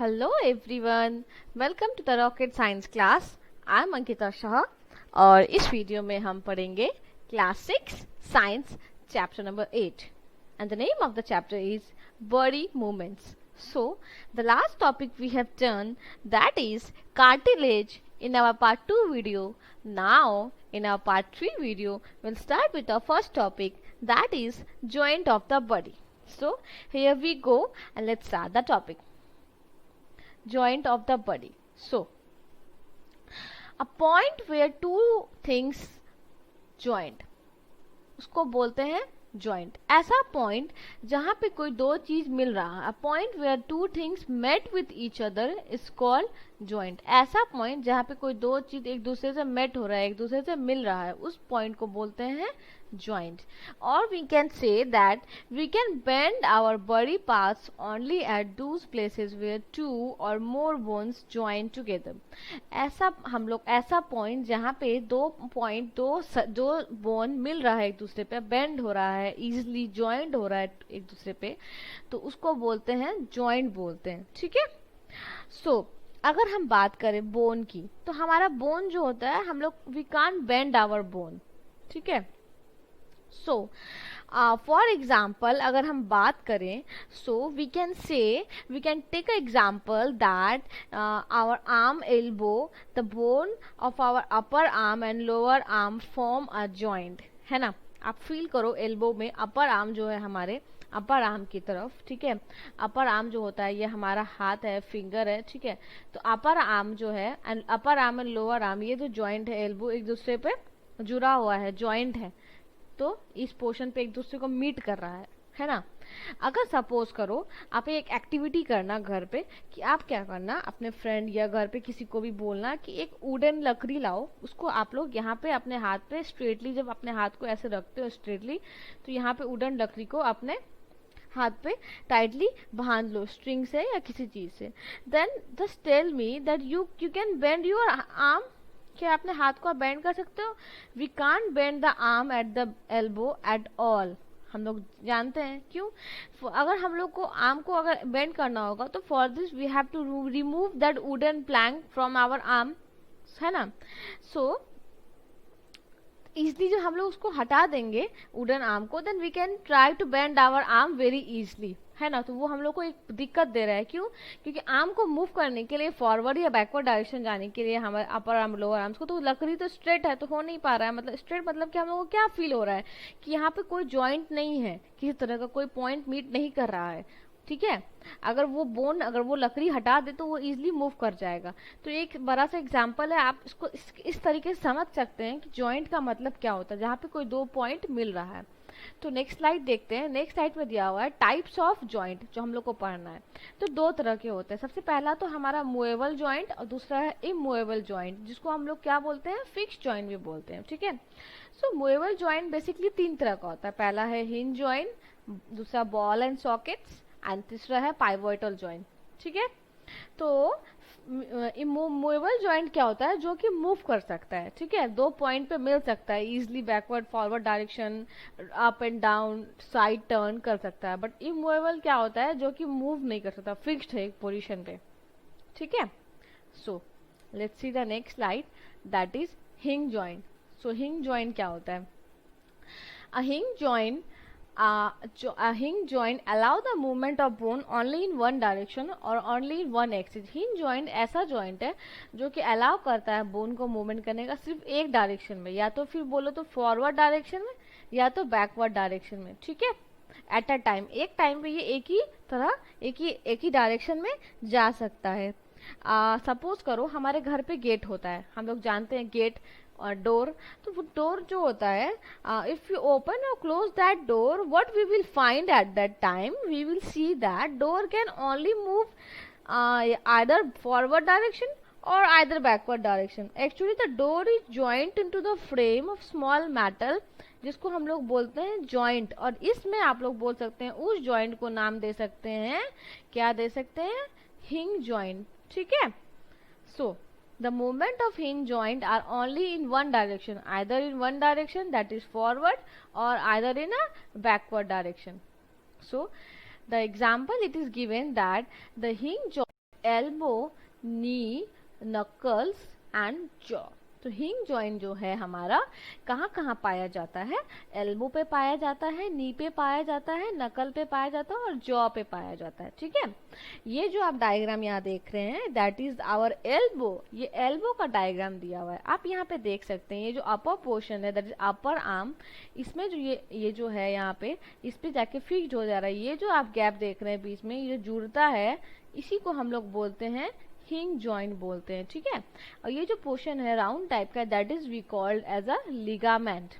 Hello everyone, welcome to the rocket science class. I am Ankita Shah और इस video में हम पढ़ेंगे class 6 science chapter number 8 and the name of the chapter is body movements. So the last topic we have done, that is cartilage, in our part 2 video. Now in our part 3 video we'll start with our first topic, that is joint of the body. So here we go and let's start the topic. Joint of the body. So a point where two things joint, उसको बोलते हैं joint. ऐसा point जहां पे कोई दो चीज मिल रहा है, a point where two things met with each other is called joint. ऐसा पॉइंट जहां पे कोई दो चीज एक दूसरे से मेट हो रहा है, एक दूसरे से मिल रहा है, उस पॉइंट को बोलते हैं joint. Or we can say that we can bend our body parts only at those places where two or more bones join together. ऐसा हम लोग ऐसा पॉइंट जहाँ पे दो पॉइंट दो बोन मिल रहा है, एक दूसरे पे बेंड हो रहा है, इजिली ज्वाइंट हो रहा है एक दूसरे पे, तो उसको बोलते हैं जॉइंट बोलते हैं. ठीक है. सो अगर हम बात करें बोन की, तो हमारा बोन जो होता है, हम लोग we can't bend our bone. ठीक है. सो फॉर एग्जाम्पल अगर हम बात करें, so we can take a example that our arm elbow, the bone of our upper arm and lower arm form a joint. है ना. आप फील करो एल्बो में अपर आर्म जो है, हमारे अपर आर्म की तरफ. ठीक है. अपर आर्म जो होता है ये हमारा हाथ है, फिंगर है. ठीक है. तो अपर आर्म जो है and upper arm and lower arm, ये जो जॉइंट है एल्बो, एक दूसरे पे जुड़ा हुआ है, जॉइंट है, तो इस पोर्शन पे एक दूसरे को मीट कर रहा है ना. अगर सपोज करो आप एक एक्टिविटी करना घर पे, कि आप क्या करना, अपने फ्रेंड या घर पे किसी को भी बोलना कि एक वुडन लकड़ी लाओ, उसको आप लोग यहाँ पे अपने हाथ पे स्ट्रेटली, जब अपने हाथ को ऐसे रखते हो स्ट्रेटली, तो यहाँ पे वुडन लकड़ी को अपने हाथ पे टाइटली बांध लो स्ट्रिंग से या किसी चीज से. Then just tell me that you can bend your arm. क्या अपने हाथ को आप बेंड कर सकते हो? We can't bend the arm at the elbow at all. हम लोग जानते हैं क्यों. अगर हम लोग को आर्म को अगर बेंड करना होगा, तो for this we have to remove that wooden plank from our arm. है ना. सो इजली जब हम लोग उसको हटा देंगे वुडन आर्म को, then we can try to bend our arm very easily. है ना. तो वो हम लोग को एक दिक्कत दे रहा है. क्यों? क्योंकि आर्म को मूव करने के लिए, फॉरवर्ड या बैकवर्ड डायरेक्शन जाने के लिए, हमारे अपर आर्म लोअर आर्म्स को, तो लकड़ी तो स्ट्रेट है, तो हो नहीं पा रहा है. मतलब स्ट्रेट मतलब कि हम लोग को क्या फील हो रहा है कि यहाँ पे कोई जॉइंट नहीं है, किसी तरह का कोई पॉइंट मीट नहीं कर रहा है. ठीक है. अगर वो बोन, अगर वो लकड़ी हटा दे तो वो इजिली मूव कर जाएगा. तो एक बड़ा सा एग्जांपल है, आप इसको इस तरीके से समझ सकते हैं कि जॉइंट का मतलब क्या होता है, जहाँ पे कोई दो पॉइंट मिल रहा है. तो नेक्स्ट स्लाइड देखते हैं. नेक्स्ट स्लाइड में दिया हुआ है टाइप्स ऑफ जॉइंट, जो हम लोग को पढ़ना है. तो दो तरह के होते हैं. सबसे पहला तो हमारा मूवेबल जॉइंट और दूसरा है इमूवेबल जॉइंट, जिसको हम लोग क्या बोलते हैं, फिक्स जॉइंट भी बोलते हैं. ठीक है. सो मूवेबल जॉइंट बेसिकली तीन तरह का होता है. पहला है हिंज जॉइंट, दूसरा बॉल एंड सॉकेट्स, एंड तीसरा है पाइवोटल जॉइंट. ठीक है. तो मूवेबल जॉइंट क्या होता है, जो कि मूव कर सकता है. ठीक है. दो पॉइंट पे मिल सकता है easily, backward forward direction, up and down, side turn कर सकता है. बट इमूवेबल क्या होता है, जो कि मूव नहीं कर सकता, फिक्स्ड है एक पोजीशन पे. ठीक है. So let's see the next slide, that is hinge joint. So hinge joint क्या होता है? A hinge joint a hinge joint allow the movement of bone only in one direction or only in one axis. hinge joint ऐसा joint है जो कि allow करता है bone को मूवमेंट करने का सिर्फ एक डायरेक्शन में, या तो फिर बोलो तो फॉरवर्ड डायरेक्शन में या तो बैकवर्ड डायरेक्शन में. ठीक है. एट अ टाइम, एक टाइम पे ये एक ही डायरेक्शन में जा सकता है. सपोज करो हमारे घर पे गेट होता है, हम लोग जानते हैं गेट और डोर. तो वो डोर जो होता है, इफ यू ओपन और close that door, what we will find at that time, we will see that door can only move either forward direction और either backward direction. Actually the door is joint into the frame of small metal, जिसको हम लोग बोलते हैं joint. और इसमें आप लोग बोल सकते हैं, उस जॉइंट को नाम दे सकते हैं, क्या दे सकते हैं, हिंज जॉइंट. ठीक है. सो the movement of hinge joint are only in one direction, either in one direction, that is forward, or either in a backward direction. So the example it is given that the hinge joint elbow, knee, knuckles and jaw. तो हिंग joint जो है हमारा कहाँ कहाँ पाया जाता है? एल्बो पे पाया जाता है, नी पे पाया जाता है, नकल पे पाया जाता है और जॉ पे पाया जाता है। ठीक है, ये जो आप डायग्राम यहाँ देख रहे हैं दैट इज आवर एल्बो। ये एल्बो का डायग्राम दिया हुआ है, आप यहाँ पे देख सकते हैं। ये जो अपर पोर्शन है दैट इज अपर आर्म, इसमें जो ये जो है यहाँ पे इस पे जाके फिक्स्ड हो जा रहा है। ये जो आप गैप देख रहे हैं बीच में, ये जुड़ता है, इसी को हम लोग बोलते हैं हिंग जॉइंट बोलते हैं। ठीक है, और ये जो पोर्शन है राउंड टाइप का that is we called as a ligament.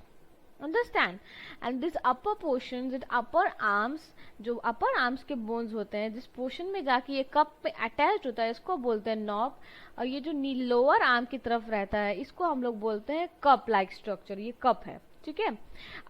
Understand? And this upper portion with upper arms, जो अपर आर्म्स के बोन्स होते हैं, जिस पोर्शन में जाके ये कप पे अटैच होता है, इसको बोलते हैं नॉब। और ये जो लोअर आर्म की तरफ रहता है, इसको हम लोग बोलते हैं कप लाइक स्ट्रक्चर। ये कप है। ठीक है,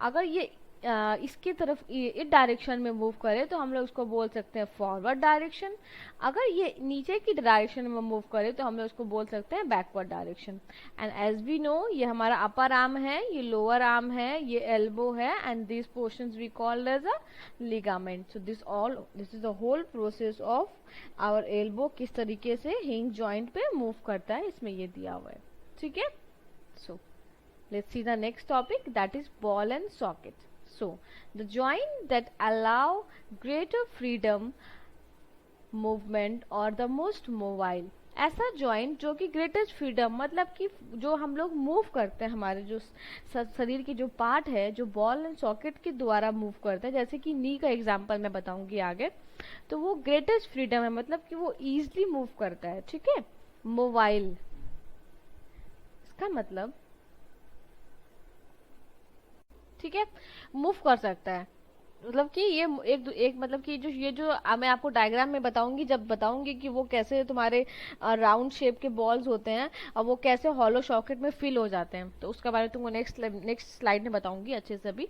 अगर ये इसकी तरफ इस डायरेक्शन में मूव करे तो हम लोग उसको बोल सकते हैं फॉरवर्ड डायरेक्शन। अगर ये नीचे की डायरेक्शन में मूव करे तो हम लोग उसको बोल सकते हैं backward direction. And as we know, ये हमारा अपर आर्म है, ये लोअर आर्म है, ये एल्बो है, and this portions we called as a ligament. So this is the whole process of our elbow, किस तरीके से हिंग जॉइंट पे मूव करता है, इसमें ये दिया हुआ है। ठीक है, सो let's see the next topic, that is ball and socket. So the joint that allow greater freedom movement or the most mobile, ऐसा जॉइंट जो कि ग्रेटेस्ट फ्रीडम मतलब कि जो हम लोग मूव करते हैं, हमारे जो शरीर की जो पार्ट है जो बॉल एंड सॉकेट के द्वारा मूव करते हैं, जैसे कि नी का एग्जांपल मैं बताऊंगी आगे, तो वो ग्रेटेस्ट फ्रीडम है, मतलब कि वो इजीली मूव करता है। ठीक है, मोबाइल, इसका मतलब ठीक है मूव कर सकता है, मतलब कि ये एक मतलब कि जो ये जो मैं आपको डायग्राम में बताऊंगी, जब बताऊंगी कि वो कैसे तुम्हारे राउंड शेप के बॉल्स होते हैं और वो कैसे हॉलो सॉकेट में फिल हो जाते हैं, तो उसका बारे में तुमको नेक्स्ट स्लाइड में बताऊंगी अच्छे से अभी।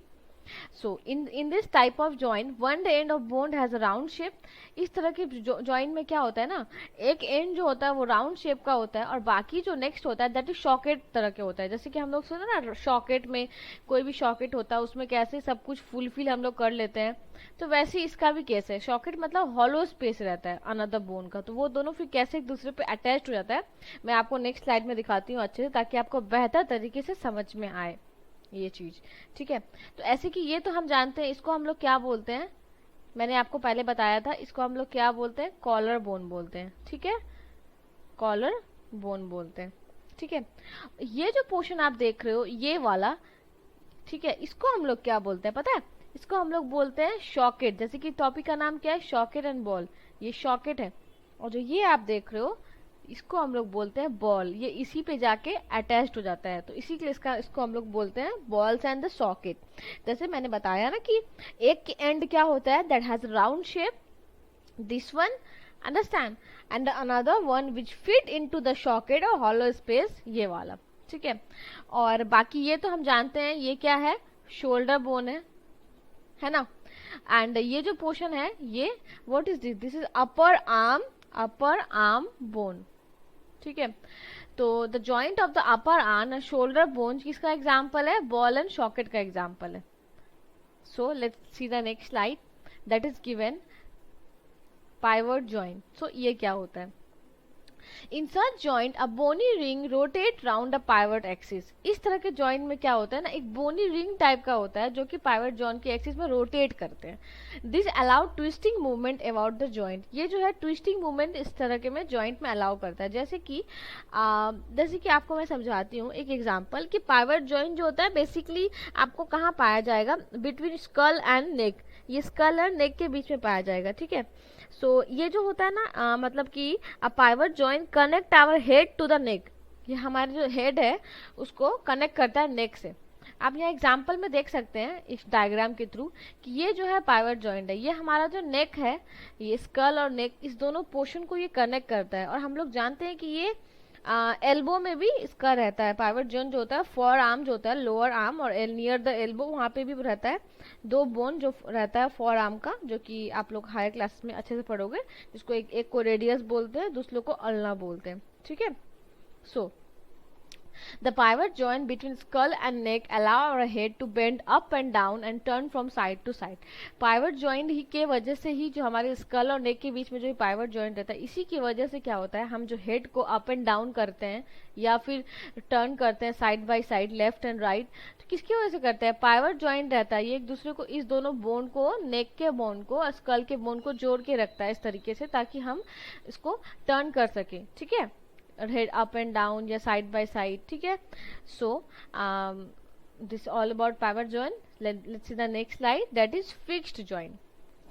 So in this type of joint, one the end of bone has a round shape. इस तरह के जॉइंट में क्या होता है ना, एक एंड जो होता है वो राउंड शेप का होता है और बाकी जो नेक्स्ट होता है दैट इज शॉकेट तरह के होता है। जैसे कि हम लोग सुना ना, शॉकेट में कोई भी शॉकेट होता है उसमें कैसे सब कुछ फुलफिल हम लोग कर लेते हैं, तो वैसे ही इसका भी केस है। शॉकेट मतलब हॉलो स्पेस रहता है अनदर बोन का, तो वो दोनों फिर कैसे एक दूसरे पे अटैच हो जाता है, मैं आपको नेक्स्ट स्लाइड में दिखाती हूँ अच्छे से, ताकि आपको बेहतर तरीके से समझ में आए ये चीज। ठीक है, तो ऐसे कि ये तो हम जानते हैं, इसको हम लोग क्या बोलते हैं, मैंने आपको पहले बताया था, इसको हम लोग क्या बोलते हैं, कॉलर बोन बोलते हैं। ठीक है, कॉलर बोन बोलते हैं। ठीक है, ये जो पोर्शन आप देख रहे हो ये वाला, ठीक है, इसको हम लोग क्या बोलते हैं पता है, इसको हम लोग बोलते हैं शॉकेट। जैसे कि टॉपिक का नाम क्या है, शॉकेट एंड बॉल, ये शॉकेट है। और जो ये आप देख रहे हो इसको हम लोग बोलते हैं बॉल, ये इसी पे जाके अटैच्ड हो जाता है, तो इसी के लिए इसको हम लोग बोलते हैं बॉल्स एंड द सॉकेट। जैसे मैंने बताया ना कि एक एंड क्या होता है that has round shape, this one, understand, and another one which fit into the socket और हॉलो स्पेस, ये वाला। ठीक है, और बाकी ये तो हम जानते हैं ये क्या है, शोल्डर बोन है ना। एंड ये जो पोर्शन है ये what is this, this is upper arm bone. ठीक है, तो the joint of the upper arm and shoulder bone किसका एग्जांपल है, बॉल एंड सॉकेट का एग्जांपल है। So let's see the next slide, that is given pivot joint. So ये क्या होता है, in such joint a bony ring rotate round a pivot axis. इस तरह के जॉइंट में क्या होता है ना, एक बोनी रिंग टाइप का होता है जो कि पाइवट जॉइंट की एक्सिस में रोटेट करते हैं। This allow twisting movement about the joint, ये जो है ट्विस्टिंग मूवमेंट इस तरह के में जॉइंट में अलाउ करता है। जैसे कि आपको मैं समझाती हूँ एक एग्जाम्पल कि पाइवट जॉइंट जो होता है बेसिकली आपको कहाँ पाया जाएगा, बिटवीन स्कल एंड नेक, ये स्कल और नेक के बीच में पाया जाएगा। ठीक है, सो ये जो होता है ना मतलब कि a pivot joint connect our head to the neck, ये हमारे जो हेड है उसको कनेक्ट करता है नेक से। आप यहाँ एग्जांपल में देख सकते हैं इस डायग्राम के थ्रू कि ये जो है पाइवट जॉइंट है, ये हमारा जो नेक है, ये स्कल और नेक, इस दोनों पोर्शन को ये कनेक्ट करता है। और हम लोग जानते हैं कि ये एल्बो में भी इसका रहता है, पाइवट जॉइंट जो होता है, फॉर आर्म जो होता है, लोअर आर्म और नियर द एल्बो वहाँ पे भी रहता है दो बोन जो रहता है फॉर आर्म का, जो कि आप लोग हायर क्लास में अच्छे से पढ़ोगे, जिसको एक को रेडियस बोलते हैं, दूसरे को अल्ना बोलते हैं। ठीक है, सो The pivot joint between skull and neck allow our head to bend up and down and turn from side to side. Pivot joint ही के वजह से ही जो हमारे स्कल और नेक के बीच में जो पाइवट जॉइंट रहता है, इसी की वजह से क्या होता है, हम जो हेड को अप एंड डाउन करते हैं या फिर टर्न करते हैं side by side, left and right, तो किसकी वजह से करते हैं, पाइवट जॉइंट रहता है। ये एक दूसरे को, इस दोनों बोन को, नेक के बोन को स्कल के बोन को जोड़ के रखता है इस तरीके से, ताकि हम इसको टर्न कर सके, ठीक है, हेड अप एंड डाउन या साइड बाय साइड, ठीक है। So this all about pivot joint. Let's see the next slide, that is fixed joint.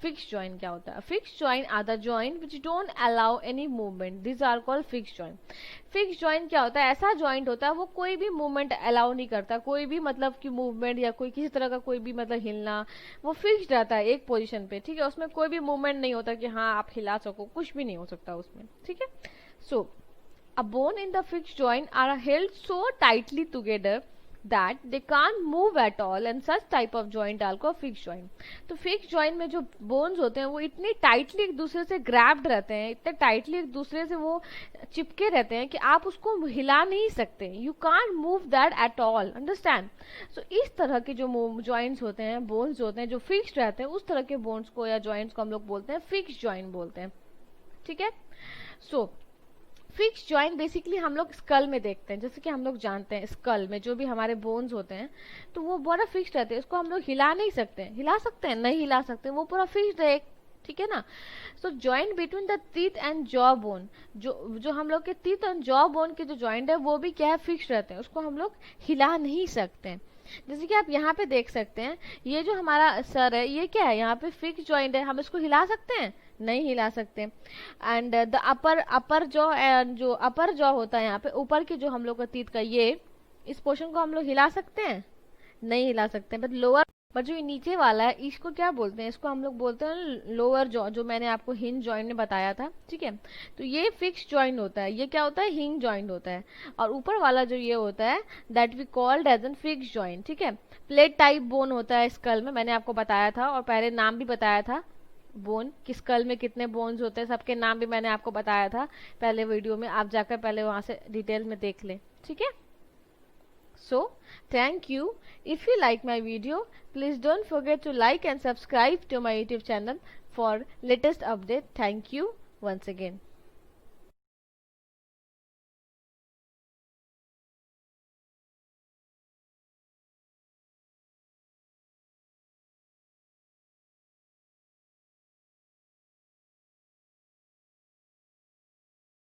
Fixed joint क्या होता है? Fixed joint are the joint which don't allow any movement, this are called fixed joint. Fixed joint क्या होता है? ऐसा joint होता है वो कोई भी मूवमेंट अलाउ नहीं करता, कोई भी मतलब कि मूवमेंट या कोई किसी तरह का कोई भी मतलब हिलना, वो फिक्स्ड रहता है एक पोजीशन पे, ठीक है। उसमें कोई भी मूवमेंट नहीं होता कि हाँ आप हिला सको, कुछ भी नहीं हो सकता उसमें, ठीक है। सो a bone in the fixed joint are held so tightly together that they can't move at all, and such type of joint are called fixed joint. तो fixed joint में जो bones होते हैं वो इतनी tightly एक दूसरे से grabbed रहते हैं, इतने tightly एक दूसरे से वो चिपके रहते हैं कि आप उसको हिला नहीं सकते, you can't move that at all, understand? So इस तरह के जो joints होते हैं, bones होते हैं जो fixed रहते हैं, उस तरह के bones को या joints को हम लोग बोलते हैं fixed joint बोलते हैं, ठीक है। So फिक्स जॉइंट बेसिकली हम लोग स्कल में देखते हैं, जैसे कि हम लोग जानते हैं स्कल में जो भी हमारे बोन्स होते हैं तो वो बड़ा फिक्स रहते हैं, उसको हम लोग हिला नहीं सकते, हिला सकते हैं, नहीं हिला सकते, वो पूरा फिक्स है, ठीक है ना। So joint between the teeth and jaw bone, जो हम लोग के टीथ एंड जॉ बोन के जो जॉइंट है वो भी क्या है, फिक्स रहते हैं, उसको हम लोग हिला नहीं सकते हैं। जैसे कि आप यहाँ पे देख सकते हैं, ये जो हमारा सर है ये क्या है, यहाँ पे फिक्स जॉइंट है, हम इसको हिला सकते हैं, नहीं हिला सकते। एंड द अपर जॉ, जो अपर जॉ होता है यहाँ पे ऊपर की जो हम लोग का टीथ का, ये इस पोर्शन को हम लोग हिला सकते हैं, नहीं हिला सकते। बट लोअर, बट जो नीचे वाला है इसको क्या बोलते हैं, इसको हम लोग बोलते हैं लोअर जॉ, जो मैंने आपको हिंज जॉइंट में बताया था, ठीक है। तो ये फिक्स जॉइंट होता है, ये क्या होता है, हिंज जॉइंट होता है। और ऊपर वाला जो ये होता है that we called as an fix joint, ठीक है। प्लेट टाइप बोन होता है स्कल में, मैंने आपको बताया था और पहले नाम भी बताया था बोन, कि स्कल में कितने बोन्स होते हैं, सबके नाम भी मैंने आपको बताया था पहले वीडियो में, आप जाकर पहले वहां से डिटेल में देख लें, ठीक है। So, thank you. If you like my video, please don't forget to like and subscribe to my YouTube channel for latest update. Thank you once again.